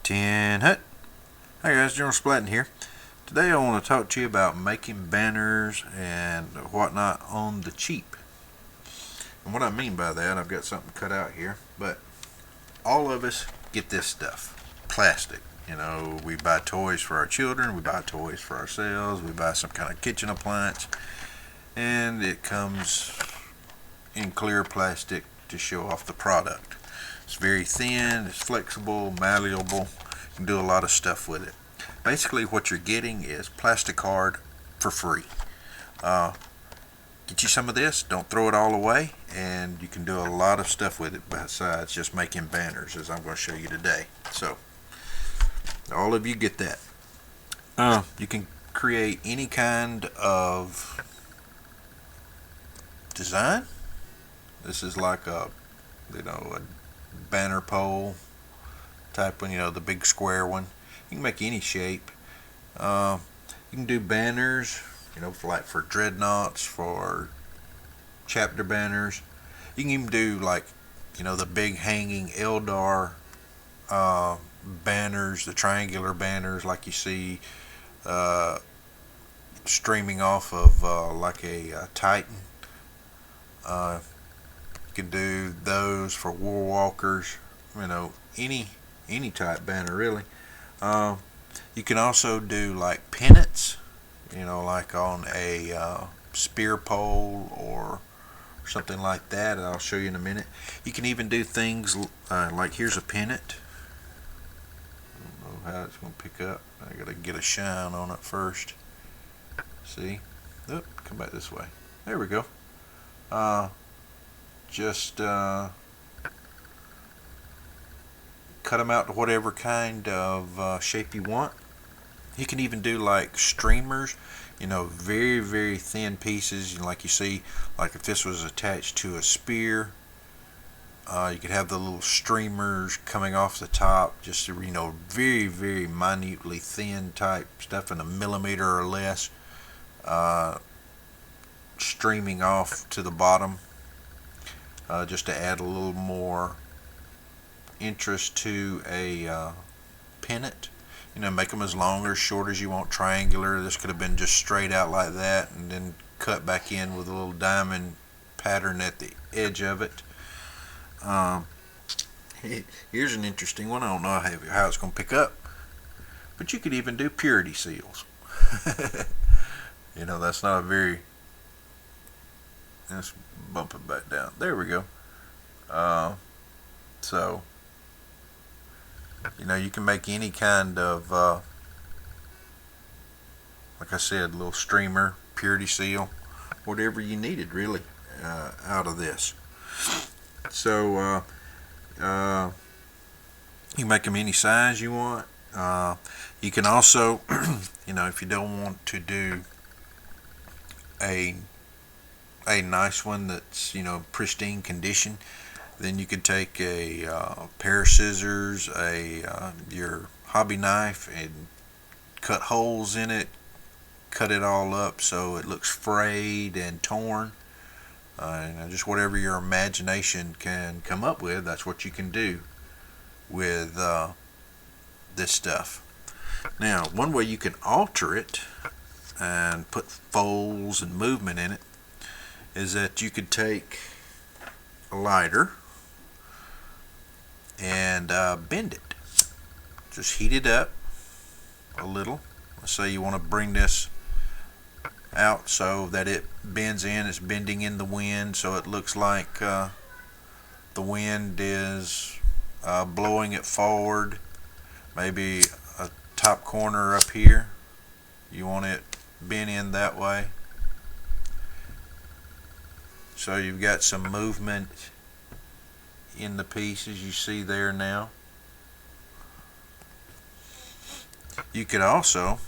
Tin Hut. Hey guys, General Splatton here. Today I want to talk to you about making banners and whatnot on the cheap. And what I mean by that, I've got something cut out here, but all of us get this stuff. Plastic. You know, we buy toys for our children, we buy toys for ourselves, we buy some kind of kitchen appliance, and it comes in clear plastic to show off the product. It's very thin, it's flexible, malleable. You can do a lot of stuff with it. Basically what you're getting is plastic card for free. Get you some of this, don't throw it all away, and you can do a lot of stuff with it besides just making banners, as I'm going to show you today. So all of you get that. You can create any kind of design. This is like a banner pole type one, the big square one. You can make any shape. You can do banners, for dreadnoughts, for chapter banners. You can even do the big hanging Eldar banners, the triangular banners like you see streaming off of like a Titan. You can do those for war walkers, any type banner really. You can also do like pennants, like on a spear pole or something like that. I'll show you in a minute. You can even do things like here's a pennant. I don't know how it's going to pick up. I gotta get a shine on it first. See? Oop, come back this way. There we go. Just cut them out to whatever kind of shape you want. You can even do like streamers, very, very thin pieces, like you see, like if this was attached to a spear, you could have the little streamers coming off the top, just very, very minutely thin type stuff, in a millimeter or less, streaming off to the bottom, just to add a little more interest to a pennant. Make them as long or as short as you want, triangular. This could have been just straight out like that and then cut back in with a little diamond pattern at the edge of it. Here's an interesting one. I don't know how it's going to pick up, but you could even do purity seals. That's not a very... Let's bump it back down. There we go. So you can make any kind of like I said, little streamer, purity seal, whatever you needed really out of this. So you can make them any size you want. You can also if you don't want to do a nice one that's pristine condition, then you could take a pair of scissors, your hobby knife, and cut holes in it, cut it all up so it looks frayed and torn. Just whatever your imagination can come up with, that's what you can do with this stuff. Now, one way you can alter it and put folds and movement in it is that you could take a lighter and bend it. Just heat it up a little. Let's say you want to bring this out so that it bends in. It's bending in the wind, so it looks like the wind is blowing it forward. Maybe a top corner up here, you want it bent in that way. So you've got some movement in the pieces you see there now. You could also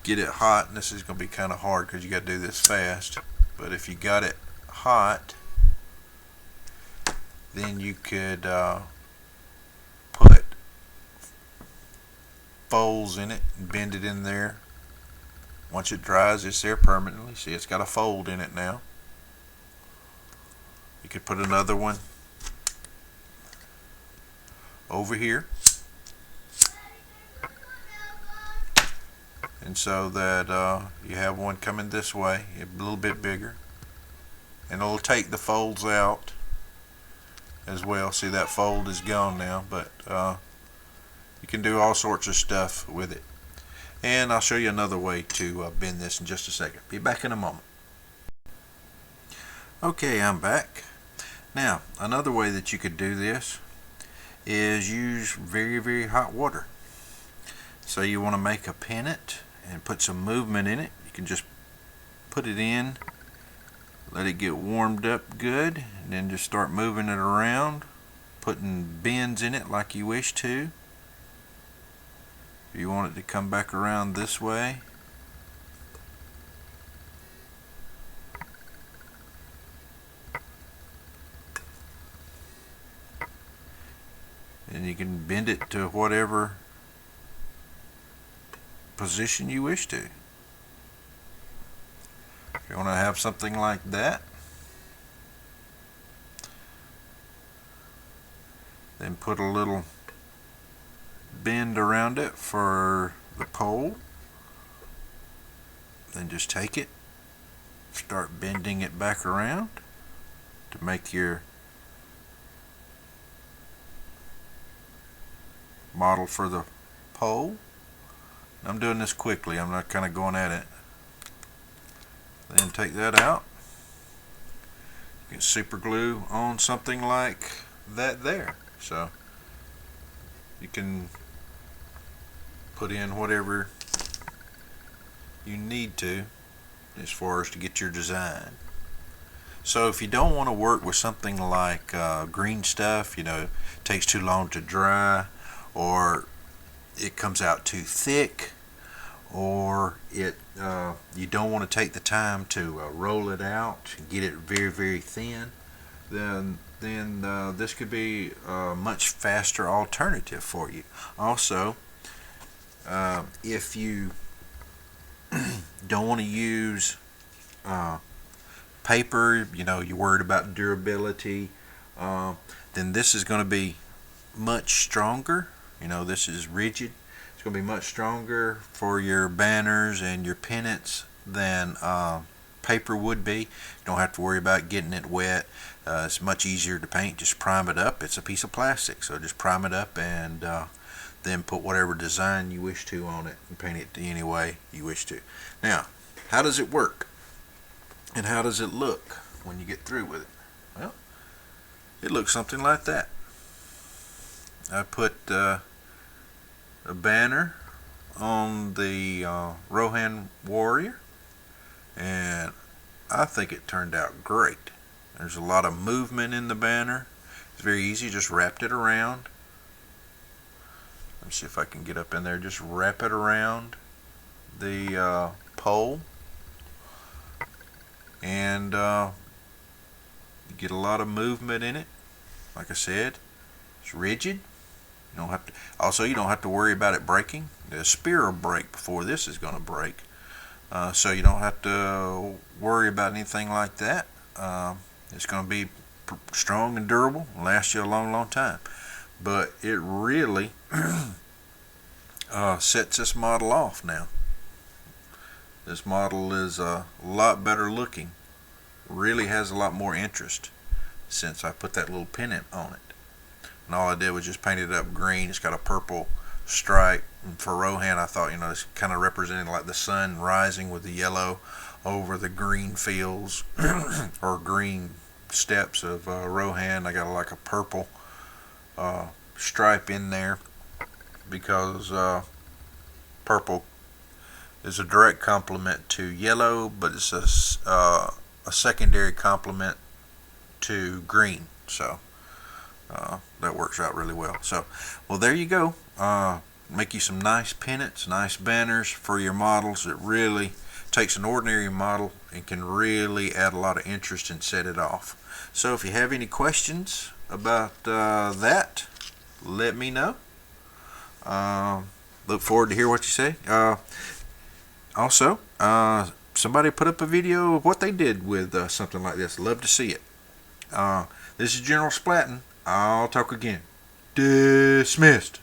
get it hot, and this is going to be kind of hard because you got to do this fast, but if you got it hot, then you could put folds in it and bend it in there. Once it dries, it's there permanently. See, it's got a fold in it now. You could put another one over here, and so that you have one coming this way, a little bit bigger, and it'll take the folds out as well. See, that fold is gone now, but you can do all sorts of stuff with it. And I'll show you another way to bend this in just a second. Be back in a moment. Okay, I'm back. Now, another way that you could do this is use very, very hot water. So you want to make a pennant and put some movement in it. You can just put it in, let it get warmed up good, and then just start moving it around, putting bends in it like you wish to. If you want it to come back around this way, and you can bend it to whatever position you wish to. If you want to have something like that, then put a little bend around it for the pole. Then just take it, start bending it back around to make your model for the pole. I'm doing this quickly, I'm not kind of going at it. Then take that out, get super glue on something like that there. So you can put in whatever you need to as far as to get your design. So if you don't want to work with something like green stuff, you know, it takes too long to dry, or it comes out too thick, or you don't want to take the time to roll it out and get it very, very thin, then this could be a much faster alternative for you. Also, if you don't want to use paper, you know, you're worried about durability, then this is going to be much stronger. You know, this is rigid. It's going to be much stronger for your banners and your pennants than paper would be. You don't have to worry about getting it wet. It's much easier to paint. Just prime it up. It's a piece of plastic, so just prime it up and then put whatever design you wish to on it and paint it any way you wish to. Now, how does it work? And how does it look when you get through with it? Well, it looks something like that. I put a banner on the Rohan Warrior, and I think it turned out great. There's a lot of movement in the banner. It's very easy, just wrapped it around. Let me see if I can get up in there. Just wrap it around the pole, and you get a lot of movement in it. Like I said, it's rigid. You don't have to. Also, you don't have to worry about it breaking. The spear will break before this is going to break, so you don't have to worry about anything like that. It's going to be strong and durable, last you a long, long time. But it really sets this model off now. This model is a lot better looking. Really has a lot more interest since I put that little pennant on it. And all I did was just paint it up green. It's got a purple stripe. And for Rohan, I thought, you know, it's kind of representing like the sun rising with the yellow over the green fields or green steps of Rohan. I got like a purple stripe in there because purple is a direct complement to yellow, but it's a secondary complement to green. So that works out really well. So, well, there you go. Make you some nice pennants, nice banners for your models. It really takes an ordinary model and can really add a lot of interest and set it off. So if you have any questions about that, let me know. Look forward to hear what you say. Also, somebody put up a video of what they did with something like this. Love to see it. This is General Splatton. I'll talk again. Dismissed.